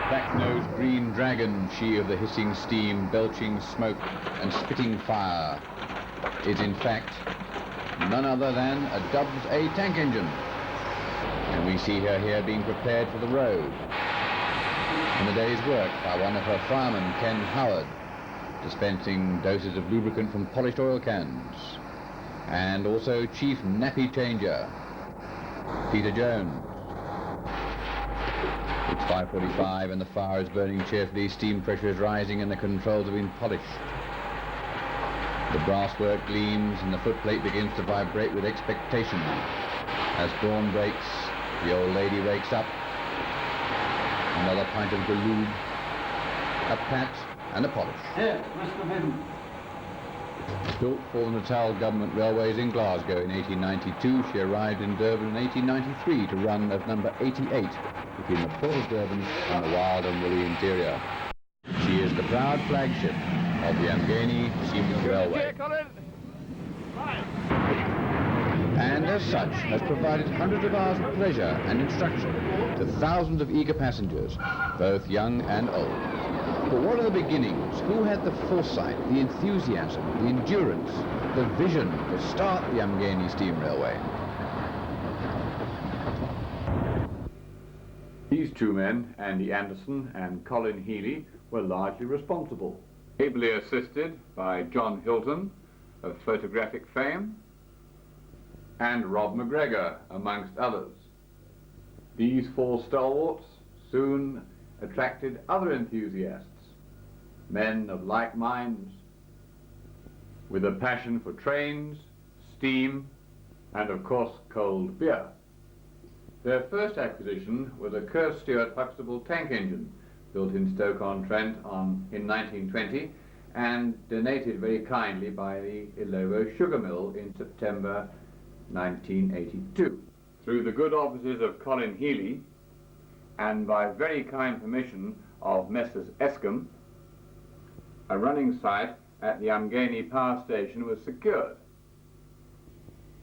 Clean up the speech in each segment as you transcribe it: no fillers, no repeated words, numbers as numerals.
Black-nosed green dragon, she of the hissing steam, belching smoke and spitting fire, is in fact none other than a DubsA tank engine. And we see her here being prepared for the road. In the day's work by one of her firemen, Ken Howard, dispensing doses of lubricant from polished oil cans. And also Chief Nappy Changer, Peter Jones. It's 5:45 and the fire is burning cheerfully, steam pressure is rising and the controls have been polished. The brasswork gleams and the footplate begins to vibrate with expectation. As dawn breaks, the old lady wakes up. Another pint of galoob, a pat and a polish. Here, Mr. Bidden. Built for the Natal Government Railways in Glasgow in 1892, she arrived in Durban in 1893 to run as number 88 between the port of Durban and the wild and woolly interior. She is the proud flagship of the Umgeni Steam Railway. And as such has provided hundreds of hours of pleasure and instruction to thousands of eager passengers, both young and old. But what are the beginnings? Who had the foresight, the enthusiasm, the endurance, the vision to start the Umgeni Steam Railway? These two men, Andy Anderson and Colin Healy, were largely responsible, ably assisted by John Hilton of photographic fame and Rob McGregor, amongst others. These four stalwarts soon attracted other enthusiasts, men of like minds, with a passion for trains, steam, and of course cold beer. Their first acquisition was a Kerr Stewart Huxtable tank engine, built in Stoke-on-Trent in 1920 and donated very kindly by the Ilovo Sugar Mill in September 1982. Through the good offices of Colin Healy and by very kind permission of Messrs. Eskom, a running site at the Umgeni power station was secured.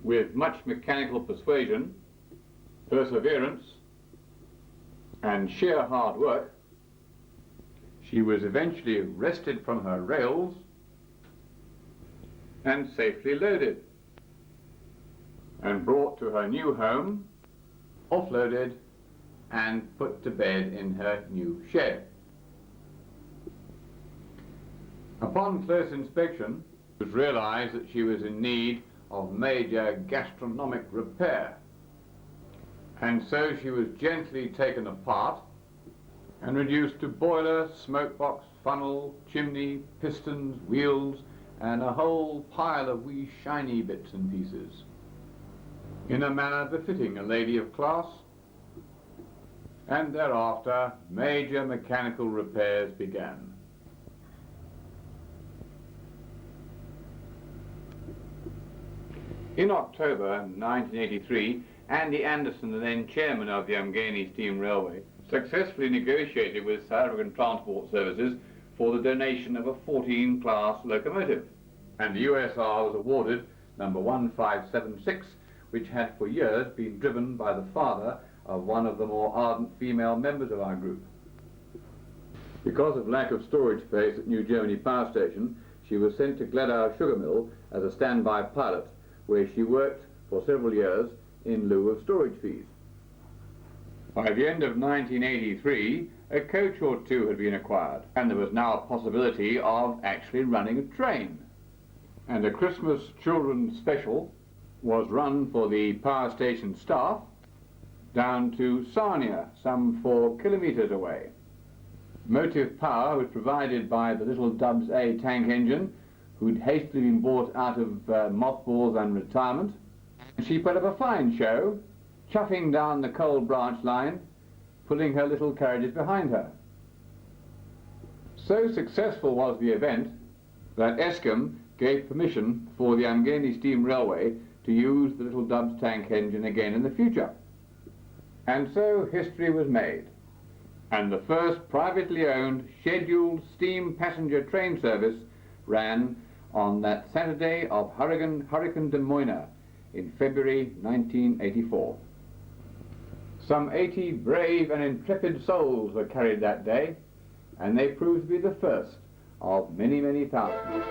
With much mechanical persuasion, perseverance, and sheer hard work, she was eventually wrested from her rails and safely loaded and brought to her new home, offloaded and put to bed in her new shed. Upon close inspection, it was realized that she was in need of major gastronomic repair, and so she was gently taken apart and reduced to boiler, smokebox, funnel, chimney, pistons, wheels, and a whole pile of wee shiny bits and pieces, in a manner befitting a lady of class. And thereafter, major mechanical repairs began. In October 1983, Andy Anderson, the then chairman of the Umgeni Steam Railway, successfully negotiated with South African Transport Services for the donation of a 14-class locomotive. And the USR was awarded number 1576, which had for years been driven by the father of one of the more ardent female members of our group. Because of lack of storage space at New Germany Power Station, she was sent to Gladau Sugar Mill as a standby pilot, where she worked for several years in lieu of storage fees. By the end of 1983, a coach or two had been acquired, and there was now a possibility of actually running a train. And a Christmas children's special was run for the power station staff down to Sarnia, some 4 kilometers away. Motive power was provided by the little DubsA tank engine, who'd hastily been bought out of mothballs and retirement. She put up a fine show, chuffing down the coal branch line, pulling her little carriages behind her. So successful was the event that Eskom gave permission for the Umgeni Steam Railway to use the little Dubs tank engine again in the future. And so history was made, and the first privately owned scheduled steam passenger train service ran on that Saturday of Hurricane de Moina in February 1984. Some 80 brave and intrepid souls were carried that day, and they proved to be the first of many, many thousands.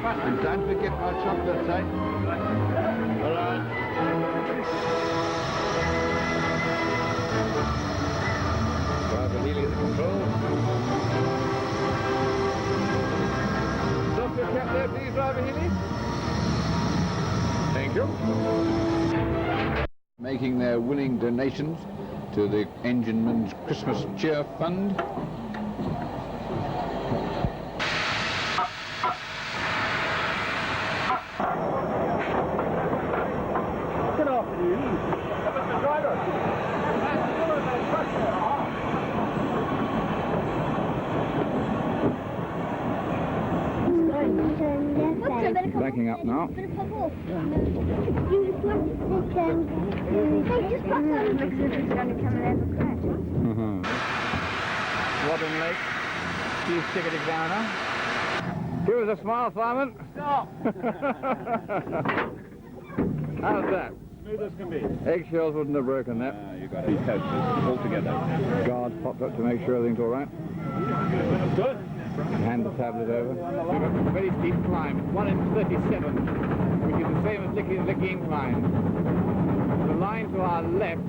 And don't forget my chocolates, eh? All right. Driver Healy at the controls. Stop your cap there, please, Driver Healy. Thank you. Making their willing donations to the Enginemen's Christmas Cheer Fund. Backing up now. Robin Lake, Chief Ticket Examiner. Give us a smile, Simon. Stop! How's that? Smooth as can be. Eggshells wouldn't have broken that. You've got these coaches all together. Guards popped up to make sure everything's all right. Good. Hand the tablet over. We've got a very steep climb, 1 in 37, which is the same as Licky Incline. The line to our left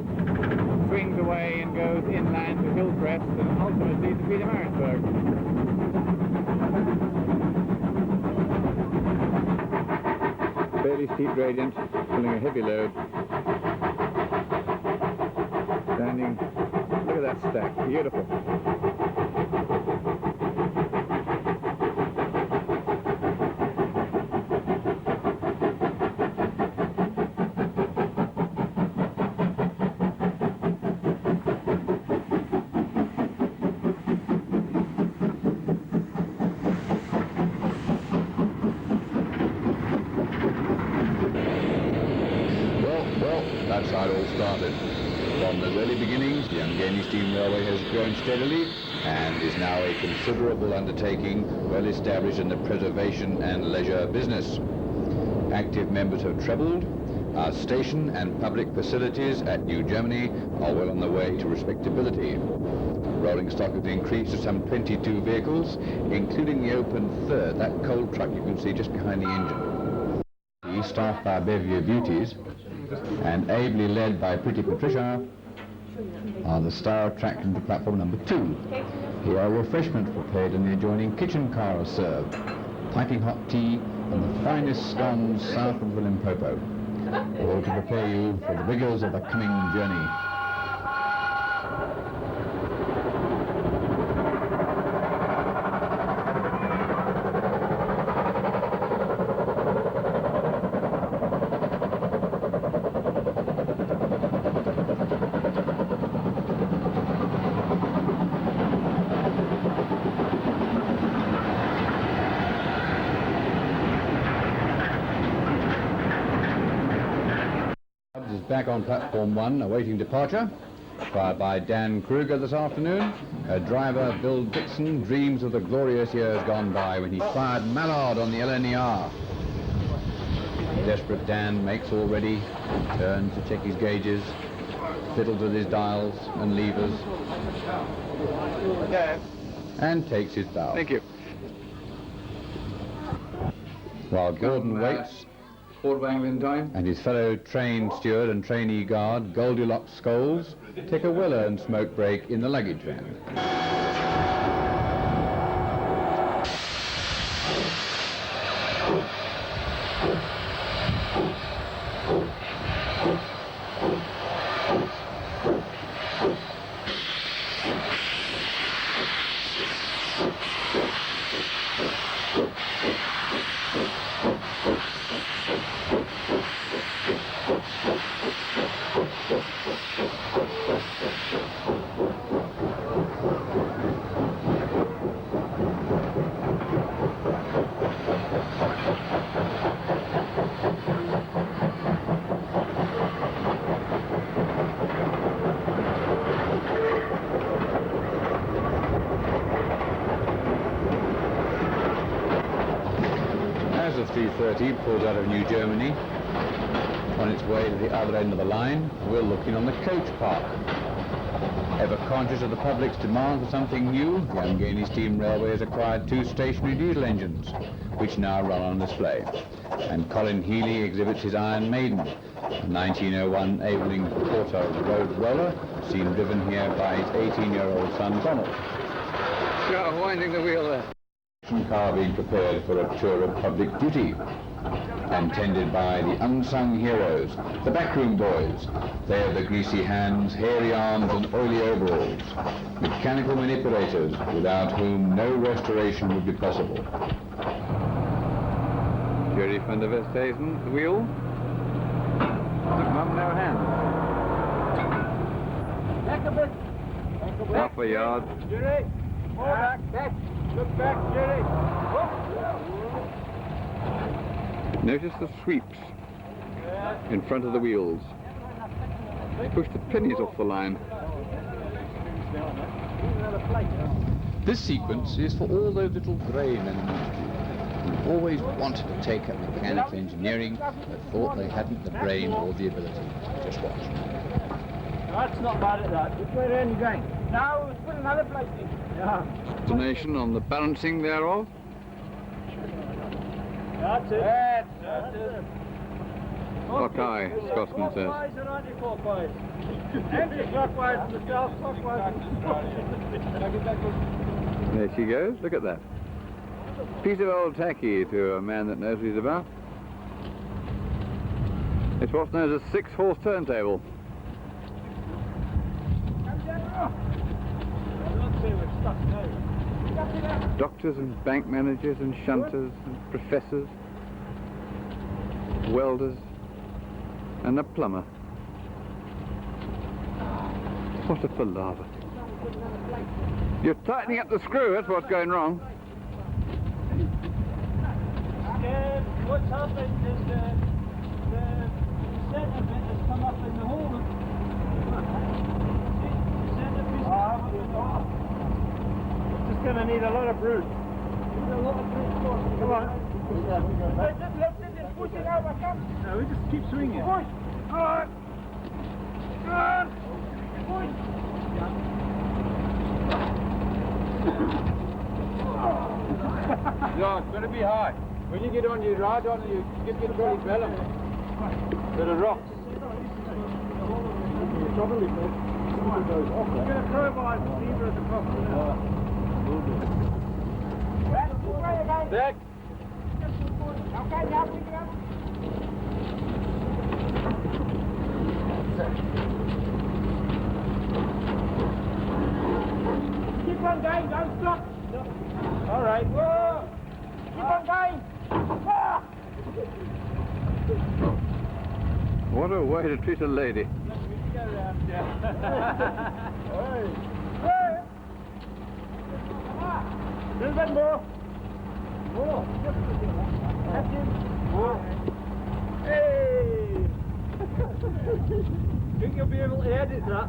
swings away and goes inland to Hillcrest and ultimately to Pietermaritzburg. Fairly steep gradient, pulling a heavy load. Standing, look at that stack, beautiful. That's how it all started. From those early beginnings, the Umgeni Steam Railway has grown steadily and is now a considerable undertaking, well established in the preservation and leisure business. Active members have trebled. Our station and public facilities at New Germany are well on the way to respectability. Rolling stock has increased to some 22 vehicles, including the open third, that coal truck you can see just behind the engine. Staffed by a bevy of beauties, and ably led by pretty Patricia, are the star attraction to platform number 2. Here are refreshments prepared in the adjoining kitchen car are served, piping hot tea and the finest scones south of the Limpopo, all to prepare you for the rigours of the coming journey. Back on platform 1, awaiting departure, fired by Dan Kruger this afternoon. Her driver, Bill Dixon, dreams of the glorious years gone by when he fired Mallard on the LNER. Desperate Dan makes all ready, turns to check his gauges, fiddles with his dials and levers, and takes his bow. Thank you. While Gordon waits, Port Wangling time. and his fellow train steward and trainee guard, Goldilocks Scholes, take a well-earned smoke break in the luggage van. 4:30 pulls out of New Germany on its way to the other end of the line. We're looking on the coach park. Ever conscious of the public's demand for something new, the Umgeni Steam Railway has acquired 2 stationary diesel engines, which now run on display. And Colin Healy exhibits his Iron Maiden, a 1901 Aveling Porter road roller, seen driven here by his 18-year-old son Donald. Yeah, winding the wheel there. Car being prepared for a tour of public duty, and tended by the unsung heroes, the backroom boys. They have the greasy hands, hairy arms and oily overalls, mechanical manipulators without whom no restoration would be possible. Jerry van der Westhuizen, the wheel. Look, Mum, no hands. Back a bit. Half a yard. Jerry. More back. Look back, Jerry. Notice the sweeps in front of the wheels. Push the pennies off the line. This sequence is for all those little grey men who always wanted to take up mechanical engineering but thought they hadn't the brain or the ability. Just watch. That's not bad at that. Which way are you going? Now, let's put another plate in. Yeah. Explanation on the balancing thereof. That's it. That's it. Hawkeye, Scotsman says. Clockwise or anti-clockwise? Anti-clockwise and the self-clockwise. There she goes, look at that. Piece of old tacky to a man that knows what he's about. It's what's known as a 6-horse turntable. Doctors and bank managers and shunters and professors, welders and a plumber. What a palaver. You're tightening up the screw, that's what's going wrong. What's happened is the centre bit has come up in the hole. The centre piece has come up in the hole. It's going to need a lot of brute. Need a lot of brute force. Come on. Just lift it and push it out. I can't. No, we just keep swinging. Push. Go on. Go on. Push. Yeah, it's going to be high. When you get on, you ride on, you get very belly. Bit of rocks. Probably goes off. We're going to crowbar the lever at the top. Back. Okay, now pick it up. Keep on going, don't stop. All right. Whoa. Keep on going. Ah. What a way to treat a lady. A little bit more. More. That's it. More. Hey! Think you'll be able to edit that?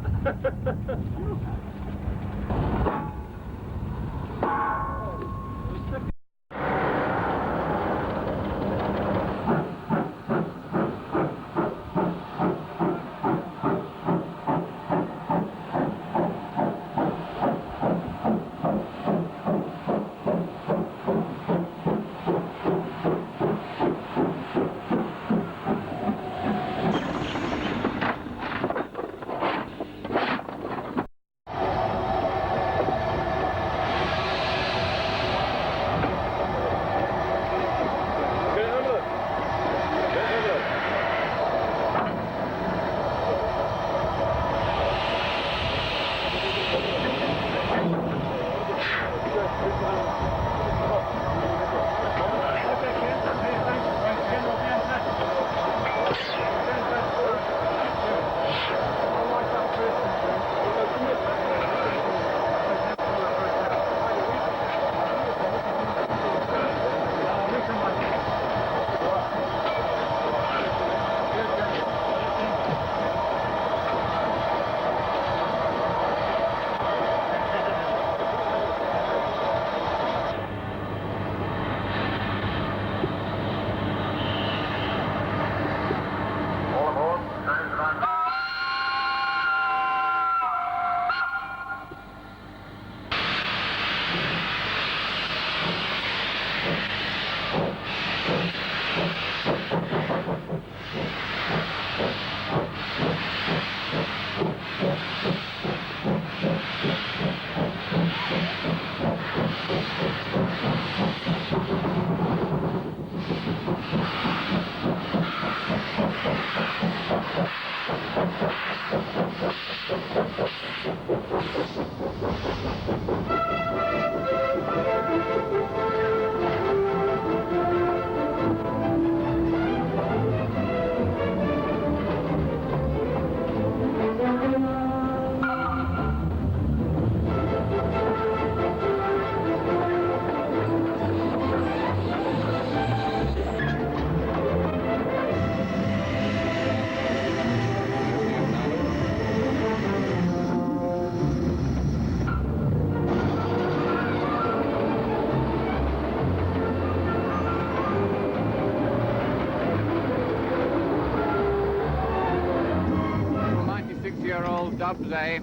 DubsA,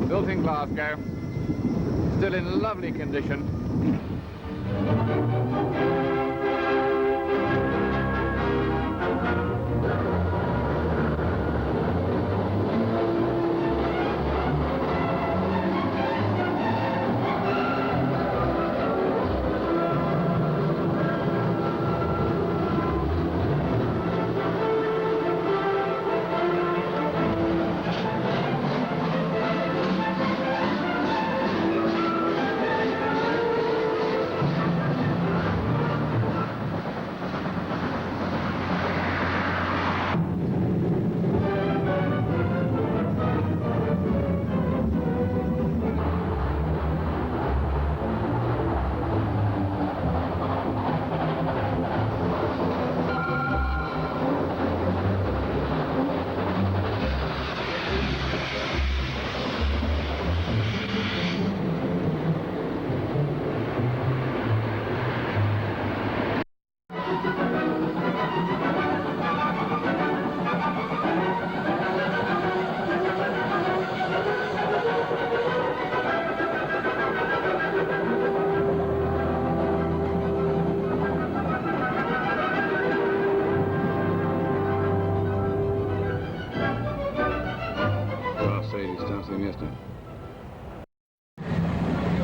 built in Glasgow, still in lovely condition.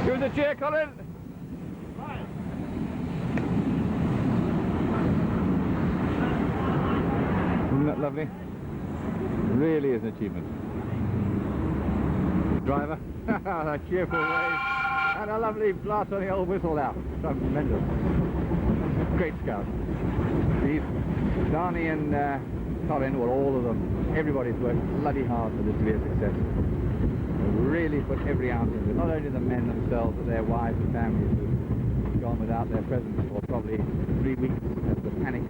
Give us a cheer, Colin. Isn't that lovely? Really is an achievement. Driver, a cheerful wave, and a lovely blast on the old whistle now. Tremendous. Great scout. These, Darnie and Colin, well, all of them, everybody's worked bloody hard for this to be a success. They really put every ounce into it. Not only the men themselves, but their wives and families who've gone without their presence for probably 3 weeks as the panic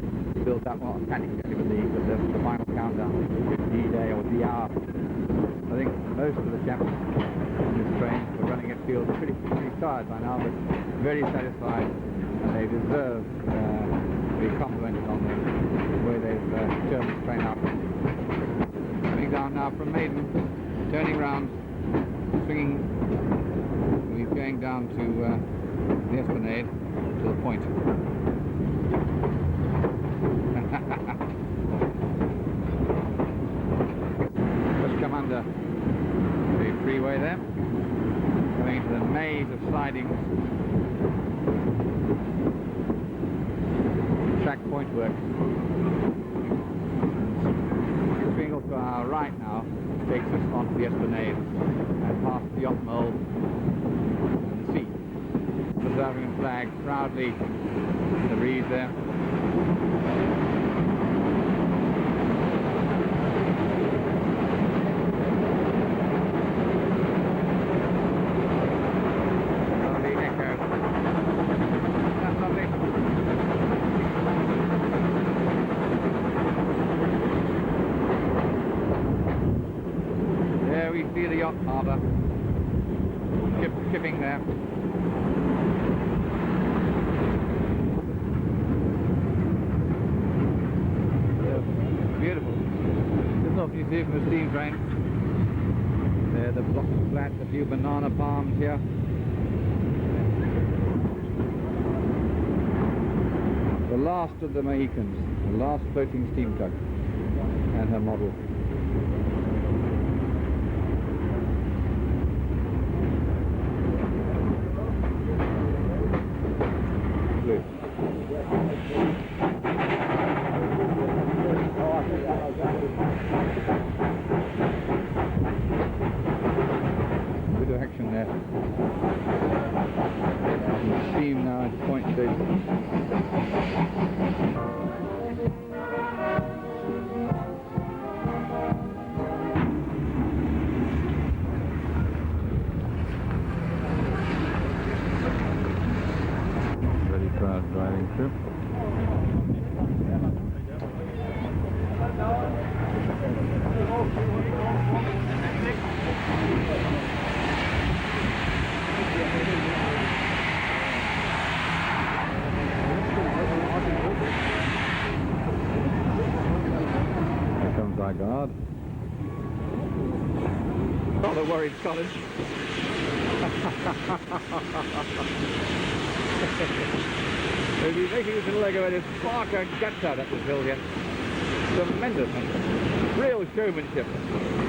built up. Well, panic, I believe, but the final countdown, the 50 day or the hour. I think most of the chaps on this train were running it field pretty tired by now, but very satisfied, and they deserve to be complimented on the way they've turned this train up. Coming down now from Maiden, turning round, swinging, we're going down to the Esplanade, to the point. Just come under the freeway there, going into the maze of sidings, track point work. Swing off to our right now takes us onto the Esplanade and past the yacht mole and the sea. The South African flag proudly in the breeze there. Lovely echo. That's lovely. There we see the yacht harbour, shipping there. Beautiful. Just off you see from the steam train. There, the blocks of flats, a few banana palms here. The last of the Mohicans, the last floating steam tug, and her model. Blue. Rather worried College. They'll be making his little leg of it spark her guts out up this hill here. Tremendous, man. Real showmanship.